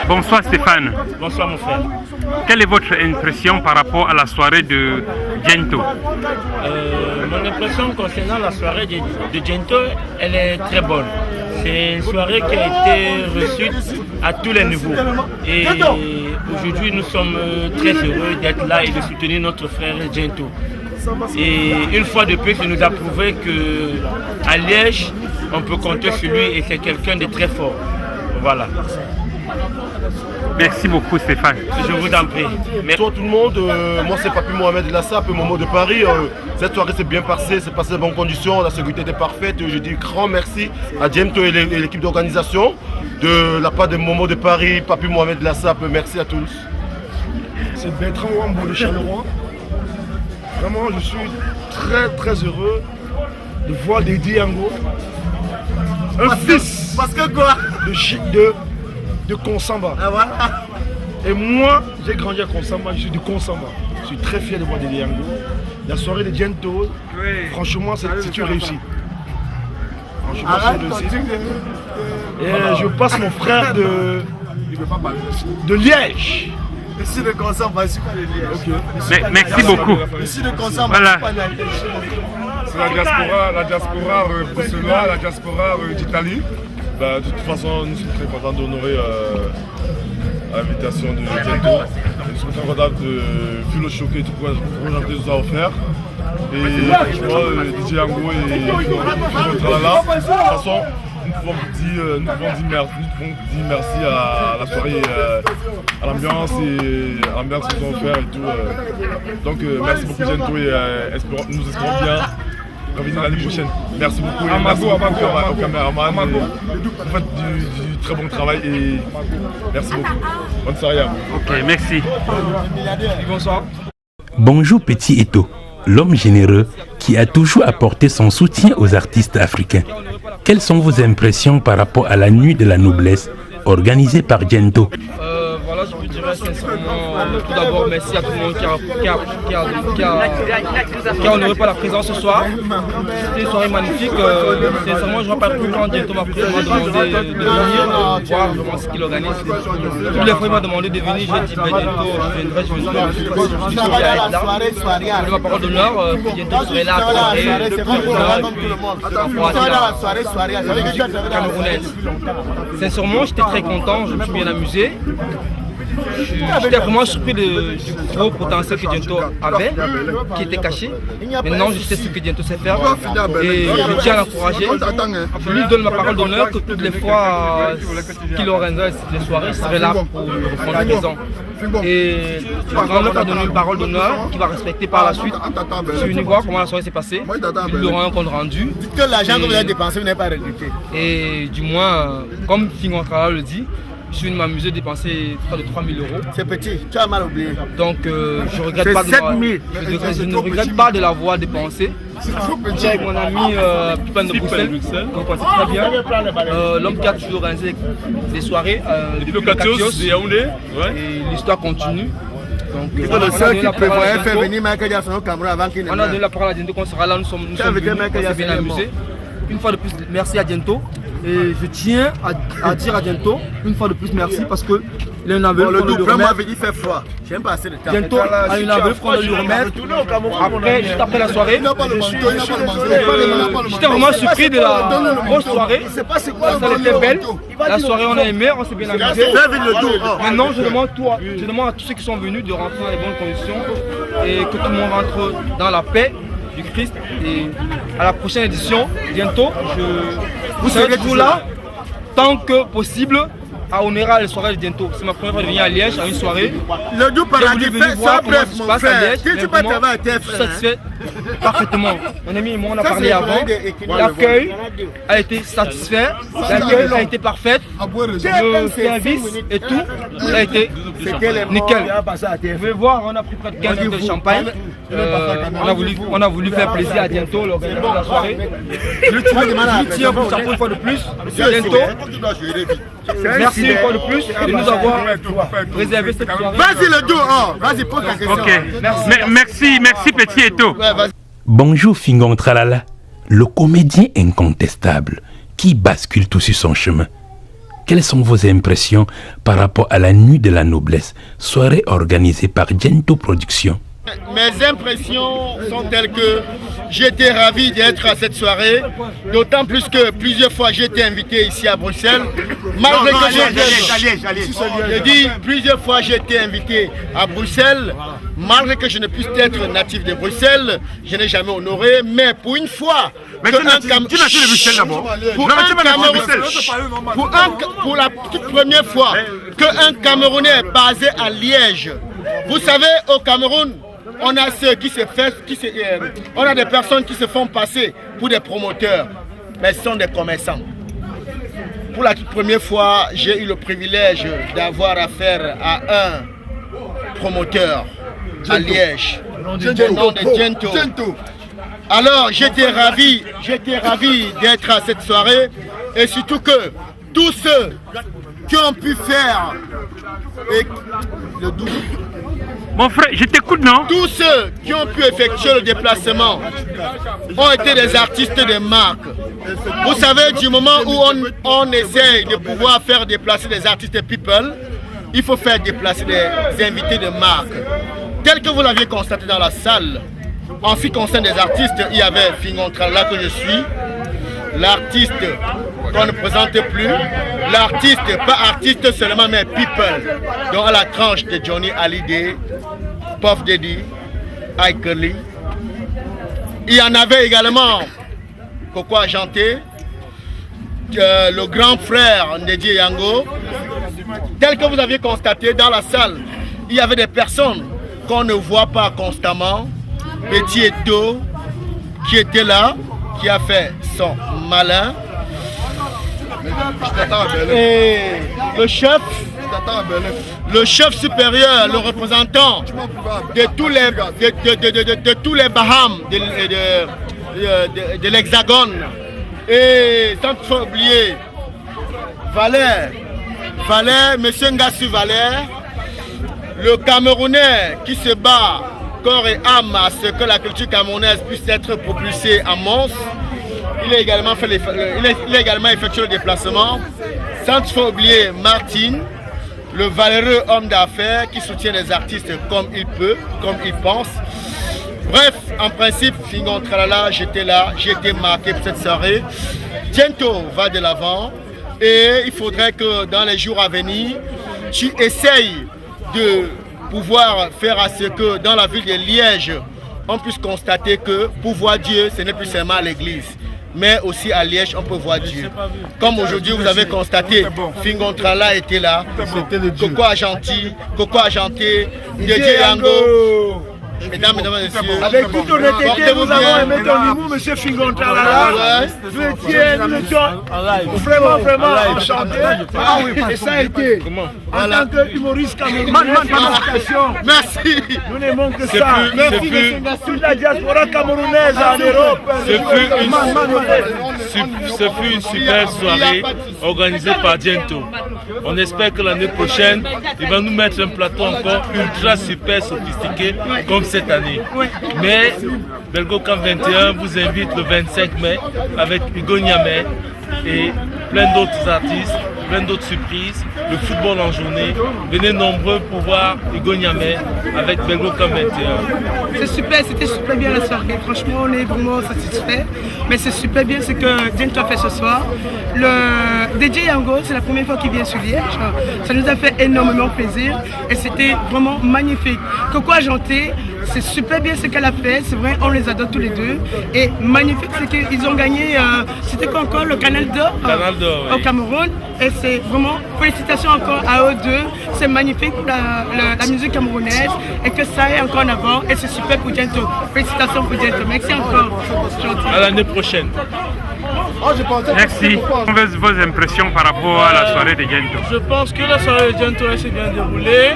Bonsoir Stéphane. Bonsoir mon frère. Quelle est votre impression par rapport à la soirée de Gento? Mon impression concernant la soirée de Gento, elle est très bonne. C'est une soirée qui a été reçue à tous les niveaux. Et aujourd'hui, nous sommes très heureux d'être là et de soutenir notre frère Gento. Et une fois de plus, il nous a prouvé qu'à Liège, on peut compter sur lui et c'est quelqu'un de très fort. Voilà. Merci beaucoup Stéphane. Je vous en prie. Bonsoir tout le monde, moi c'est Papi Mohamed Lassap, Momo de Paris. Cette soirée s'est bien passée, c'est passé dans bonnes conditions, la sécurité était parfaite. Je dis grand merci à Gento et l'équipe d'organisation. De la part de Momo de Paris, Papi Mohamed Lassap, merci à tous. C'est Bertrand Wambo de Charleroi. Vraiment je suis très heureux de voir Dédé Yango. Un fils parce que quoi de Konsamba. Ah, voilà. Et moi, j'ai grandi à Konsamba, je suis de Konsamba. Je suis très fier de voir Dédé Yango. La soirée de Gento, franchement, c'est une réussite. Franchement, c'est une réussite. Et je passe mon frère de Liège. Ici de Konsamba, je suis pas de Liège. Okay. Merci beaucoup. Ici de Konsamba, voilà. je suis pas de Liège. C'est la diaspora bruxelloise, la diaspora d'Italie. De toute façon, nous sommes très contents d'honorer l'invitation de Gento. Nous sommes très contents de vu le choqué tout quoi nous a offert. Et franchement, DJ Yango et là. De toute façon, nous pouvons dire merci à la soirée, à l'ambiance qu'ils ont offert et tout. Donc merci beaucoup Gento et nous espérons bien revenir l'année prochaine. Merci beaucoup et merci beaucoup au caméraman. Vous faites du très bon travail et merci beaucoup. Bonne soirée à vous. Ok, merci. Bonsoir. Bonjour Petit Eto, l'homme généreux qui a toujours apporté son soutien aux artistes africains. Quelles sont vos impressions par rapport à la nuit de la noblesse organisée par Gento? Voilà, je vous dirais sincèrement, tout d'abord merci à tout le monde qui a honoré par la présence ce soir. C'était une soirée magnifique. Sincèrement, je ne vois pas plus quand Gento m'a demandé de venir, voir vraiment ce qu'il organise. Tous les fois, il m'a demandé de venir. J'ai dit, Gento, je viendrai, je suis à être là. Je donne ma parole d'honneur, Gento serait là à côté, camerounaise. Sincèrement, j'étais très content, je me suis bien amusé. J'étais vraiment surpris du gros potentiel que Gento avait, qui était caché. Maintenant, je sais ce que Gento sait faire et je tiens à l'encourager. Je lui donne ma parole d'honneur que toutes les fois qu'il organiserait les soirées, je serai là pour lui répondre présent. Et je vais leur donner une parole d'honneur qu'il va respecter par la suite. Je suis venu voir comment la soirée s'est passée. Ils lui auront un compte rendu. Dites que l'argent que vous avez dépensé, vous n'avez pas récolté. Et du moins, comme Fingontrala le dit, je suis venu m'amuser, dépenser près de 3 000 €. C'est petit, tu as mal oublié. Donc je regrette pas je ne regrette pas de l'avoir dépensé. J'étais avec mon ami Pipin de Bruxelles, on passait très bien. L'homme qui a toujours organisé des soirées depuis le Katios de Yaoundé. Et l'histoire continue. Donc, c'est le seul qui prévoyait faire venir Michael Jackson au Cameroun avant qu'il ne meure. On a donné la parole à Gento qu'on sera là, nous sommes venus, on s'est bien amusés. Une fois de plus, merci à Gento. Et je tiens à dire à Gento, une fois de plus, merci parce que les enveloppes le double, moi, il fait froid. J'aime pas assez de temps. Gento a une enveloppe qu'on doit lui remettre. Après, juste après la soirée, j'étais vraiment surpris de la grosse soirée. La salle était belle. La soirée, on a aimé, on s'est bien amusé. Maintenant, je demande à tous ceux qui sont venus de rentrer dans les bonnes conditions et que tout le monde rentre dans la paix du Christ. Et à la prochaine édition, bientôt, vous serez toujours là, tant que possible, à honorer les soirées de Gento. C'est ma première fois de venir à Liège à une soirée. Le doux paradis fait ça, bref, mon frère. Si tu peux travailler à TF1, parfaitement. Mon ami et moi, on a parlé avant. L'accueil a été satisfait, l'accueil a été parfait, le service et tout a été nickel. Vous pouvez voir, on a pris près de 15 litres de champagne. On a voulu faire plaisir à Diento, l'organisateur de la soirée. Je tiens pour ça une fois de plus. Diento, merci une fois de plus de nous avoir réservé cette soirée. Vas-y le dos, vas-y pose ta question. Ok, merci Petit Eto. Bonjour Fingon Tralala, le comédien incontestable qui bascule tout sur son chemin. Quelles sont vos impressions par rapport à la Nuit de la Noblesse, soirée organisée par Diento Productions? Mes impressions sont telles que j'étais ravi d'être à cette soirée, d'autant plus que plusieurs fois j'ai été invité ici à Bruxelles. Malgré que je dis plusieurs fois j'ai été invité à Bruxelles, malgré que je ne puisse être natif de Bruxelles, je n'ai jamais honoré, mais pour une fois, pour la toute première fois qu'un Camerounais basé à Liège, vous savez, au Cameroun, on a ceux qui on a des personnes qui se font passer pour des promoteurs, mais ce sont des commerçants. Pour la toute première fois, j'ai eu le privilège d'avoir affaire à un promoteur à Liège, du nom de Diento. Alors j'étais ravi d'être à cette soirée et surtout que tous ceux qui ont pu faire le double. Mon frère, je t'écoute, non? Tous ceux qui ont pu effectuer le déplacement ont été des artistes de marque. Vous savez, du moment où on essaye de pouvoir faire déplacer des artistes people, il faut faire déplacer des invités de marque. Tel que vous l'aviez constaté dans la salle, en ce qui concerne des artistes, il y avait Fingon Tralala que je suis, l'artiste qu'on ne présente plus, l'artiste, pas artiste seulement, mais people, dont à la tranche de Johnny Hallyday, Puff Daddy, Ike Lee. Il y en avait également Coco Ajanté, le grand frère Ndedji Yango. Tel que vous aviez constaté dans la salle, il y avait des personnes qu'on ne voit pas constamment. Petit Eto qui était là, qui a fait son malin. Et le chef supérieur, le représentant de tous les Bahamas de l'Hexagone. Et sans oublier Valère, monsieur Ngassou Valère, le Camerounais qui se bat corps et âme à ce que la culture camerounaise puisse être propulsée à Mons. Il a également effectué le déplacement. Sans oublier Martin, le valeureux homme d'affaires qui soutient les artistes comme il peut, comme il pense. Bref, en principe, Fingon Tralala, j'étais là, j'ai été marqué pour cette soirée. Diento va de l'avant et il faudrait que dans les jours à venir, tu essayes de pouvoir faire à ce que dans la ville de Liège, on puisse constater que pour voir Dieu, ce n'est plus seulement à l'église, mais aussi à Liège, on peut voir Dieu. Comme aujourd'hui, vous avez constaté, Fingon Tralala était là, Coco Ajanté, Ndedji Yango. Mesdames, messieurs, avec toute honnêteté, nous avons aimé ton humour, monsieur Fingon Tralala. Nous étions vraiment enchantés. Ah oui, et ça a été, en tant qu'humoriste camerounais, merci. Nous n'aimons que ça. Merci de toute la diaspora camerounaise en Europe. Ce fut une super soirée organisée par Diento. On espère que l'année prochaine, il va nous mettre un plateau encore ultra super sophistiqué comme cette année. Mais Belgocamp 21 vous invite le 25 mai avec Hugo Niamey et plein d'autres artistes, plein d'autres surprises, le football en journée. Venez nombreux pour voir Hugo Niamey avec Belgocamp 21. C'est super, c'était super bien la soirée. Franchement, on est vraiment satisfait. Mais c'est super bien ce que Diento a fait ce soir. Le Ndedji Yango, c'est la première fois qu'il vient sur Liège. Ça nous a fait énormément plaisir et c'était vraiment magnifique. Coco Ajanté, c'est super bien ce qu'elle a fait, c'est vrai, on les adore tous les deux. Et magnifique, c'est qu'ils ont gagné, c'était quoi encore, le Canal d'Or au Cameroun. Et c'est vraiment, félicitations encore à eux deux. C'est magnifique pour la musique camerounaise et que ça aille encore en avant. Et c'est super pour Gento. Félicitations pour Gento. Merci encore. À l'année prochaine. Merci. Vos impressions par rapport à la soirée de Gento? Je pense que la soirée de Gento s'est bien déroulée.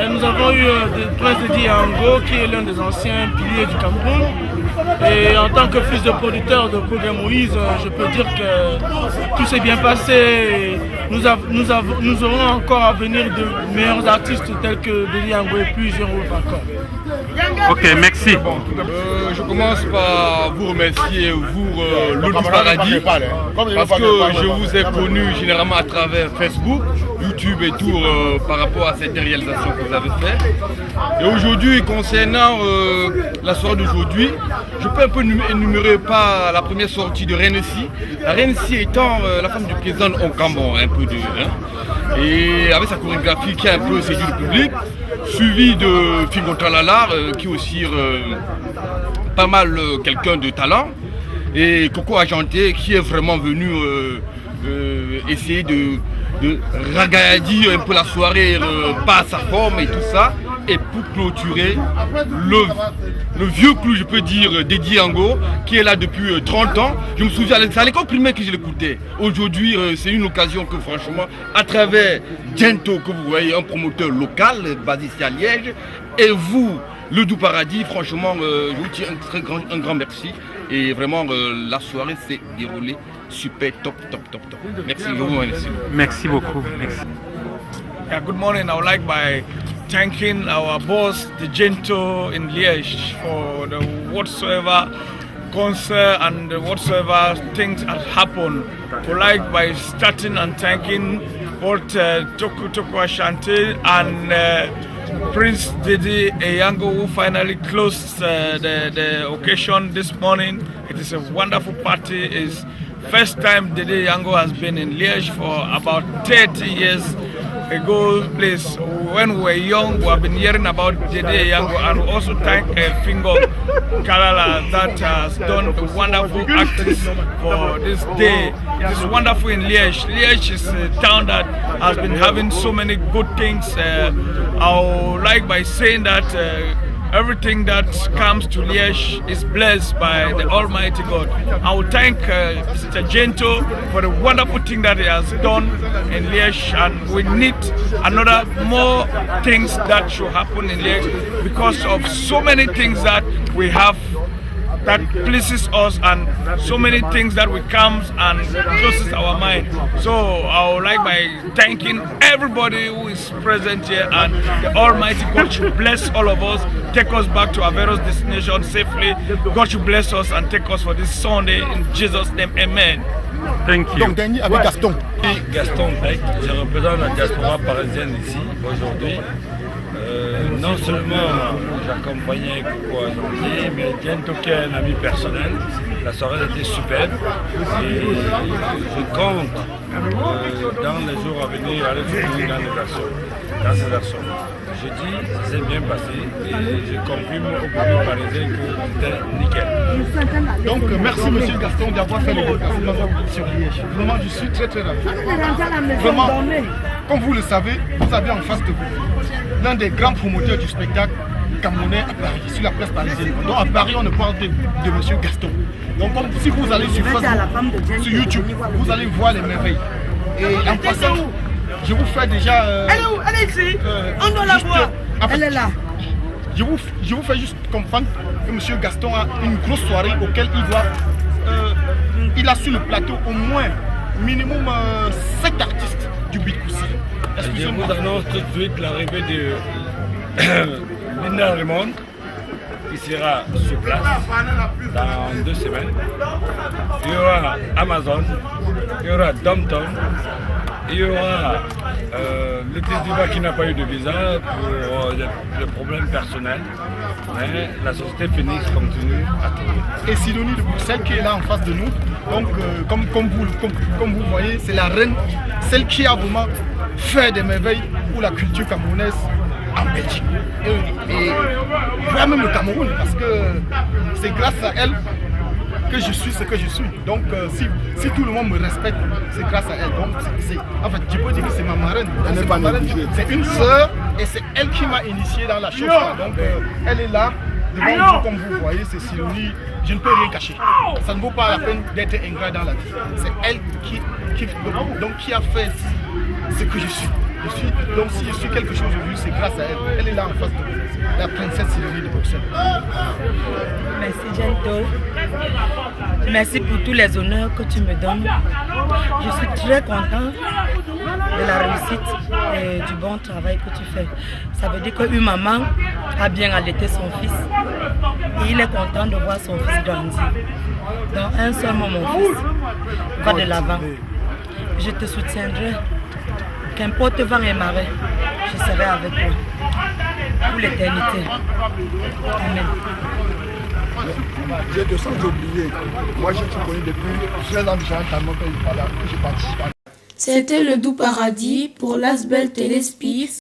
Nous avons eu le prince de Diango qui est l'un des anciens piliers du Cameroun. Et en tant que fils de producteur de Koga Moïse, je peux dire que tout s'est bien passé. Nous aurons encore à venir de meilleurs artistes tels que Diango et plusieurs autres encore. Ok, merci. Je commence par vous remercier, vous, Lolo Paradis, parce que je vous ai connu généralement à travers Facebook, YouTube et tout, par rapport à cette réalisation que vous avez faite. Et aujourd'hui, concernant la soirée d'aujourd'hui, je peux un peu énumérer par la première sortie de Renessi. La Renessi étant la femme du président Okambo, un peu de... et avec sa chorégraphie qui a un peu séduit le public, suivi de Fingo Tralala, qui est aussi pas mal quelqu'un de talent, et Coco Ajanté qui est vraiment venu essayer de ragailler un peu la soirée par sa forme et tout ça. Et pour clôturer, le vieux clou, je peux dire, dédié Ango, qui est là depuis 30 ans. Je me souviens, c'est à l'école primaire que je l'écoutais. Aujourd'hui, c'est une occasion que franchement, à travers Gento, que vous voyez, un promoteur local, basé ici à Liège, et vous, le Doux Paradis, franchement, je vous dis un grand merci. Et vraiment, la soirée s'est déroulée super top. Merci, je vous remercie. Merci beaucoup. Merci. Yeah, good morning. I would like by thanking our boss, the Gento in Liège, for the whatsoever concert and whatsoever things that happen. I would like by starting and thanking both Toko Ashanti and Prince Didi Eyango, who finally closed the occasion this morning. It is a wonderful party. It's first time Didi Eyango has been in Liège for about 30 years ago. Place when we were young, we have been hearing about Didi Eyango, and we also thank Fingo Kalala that has done a wonderful acting for this day. It is wonderful in Liège. Liège is a town that has been having so many good things. I would like by saying that everything that comes to Liège is blessed by the Almighty God. I will thank Mr. Gento for the wonderful thing that he has done in Liège, and we need more things that should happen in Liège because of so many things that we have that pleases us and so many things that we comes and closes our mind. So I would like by thanking everybody who is present here, and the Almighty God should bless all of us, take us back to our various destinations safely. God should bless us and take us for this Sunday in Jesus' name, amen. Thank you. Donc dernier avec Gaston. Gaston Beck, je représente la diaspora parisienne ici aujourd'hui. Non seulement j'accompagnais Coco Ajanté, mais Gento qui est un ami personnel. La soirée était superbe et je compte dans les jours à venir aller soutenir dans ces actions. Je dis, c'est bien passé et je confirme au public parisien que c'était nickel. Donc merci monsieur Gaston d'avoir fait le déplacement sur Liège. Vraiment je suis très ravi. Vraiment, comme vous le savez, vous avez en face de vous l'un des grands promoteurs du spectacle camerounais à Paris, sur la place parisienne. Donc à Paris on ne parle de monsieur Gaston. Donc comme si vous allez sur Facebook, sur YouTube, vous allez voir les merveilles. Et en passant, je vous fais déjà... Elle est où? Elle est ici. On doit la voir. Elle est là. Je vous fais juste comprendre que M. Gaston a une grosse soirée auquel il a sur le plateau au moins minimum 7 artistes du Bikoussi. Je vous annonce tout de suite l'arrivée de Linda Raymond qui sera sur place dans 2 semaines. Il y aura Amazon, il y aura Domton, il y aura le Diva qui n'a pas eu de visa pour le problème personnel. Mais la société Phoenix continue à tourner. Et Sidonie de Bruxelles qui est là en face de nous. Donc comme vous voyez, c'est la reine, celle qui a vraiment fait des merveilles pour la culture camerounaise en Belgique. Et voire même le Cameroun, parce que c'est grâce à elle que je suis ce que je suis. Donc si tout le monde me respecte, c'est grâce à elle. Donc en fait, je peux dire que c'est ma marraine. C'est une sœur et c'est elle qui m'a initié dans la chose. Donc elle est là, devant vous, comme vous voyez, c'est Sidonie. Je ne peux rien cacher. Ça ne vaut pas la peine d'être ingrat dans la vie. C'est elle qui a fait ce que je suis. Donc si je suis quelque chose aujourd'hui, c'est grâce à elle. Elle est là en face de moi. La princesse Sidonie de Bruxelles. Merci Gento. Merci pour tous les honneurs que tu me donnes. Je suis très content de la réussite et du bon travail que tu fais. Ça veut dire qu'une maman a bien allaité son fils et il est content de voir son fils grandir. Dans un seul moment, mon fils va de l'avant. Je te soutiendrai. Qu'importe vent et marée, je serai avec toi pour l'éternité. Amen. J'ai 200 oubliés. Moi, je te connais depuis 13 ans, j'ai participé. C'était le Doux Paradis pour l'Asbel Téléspice.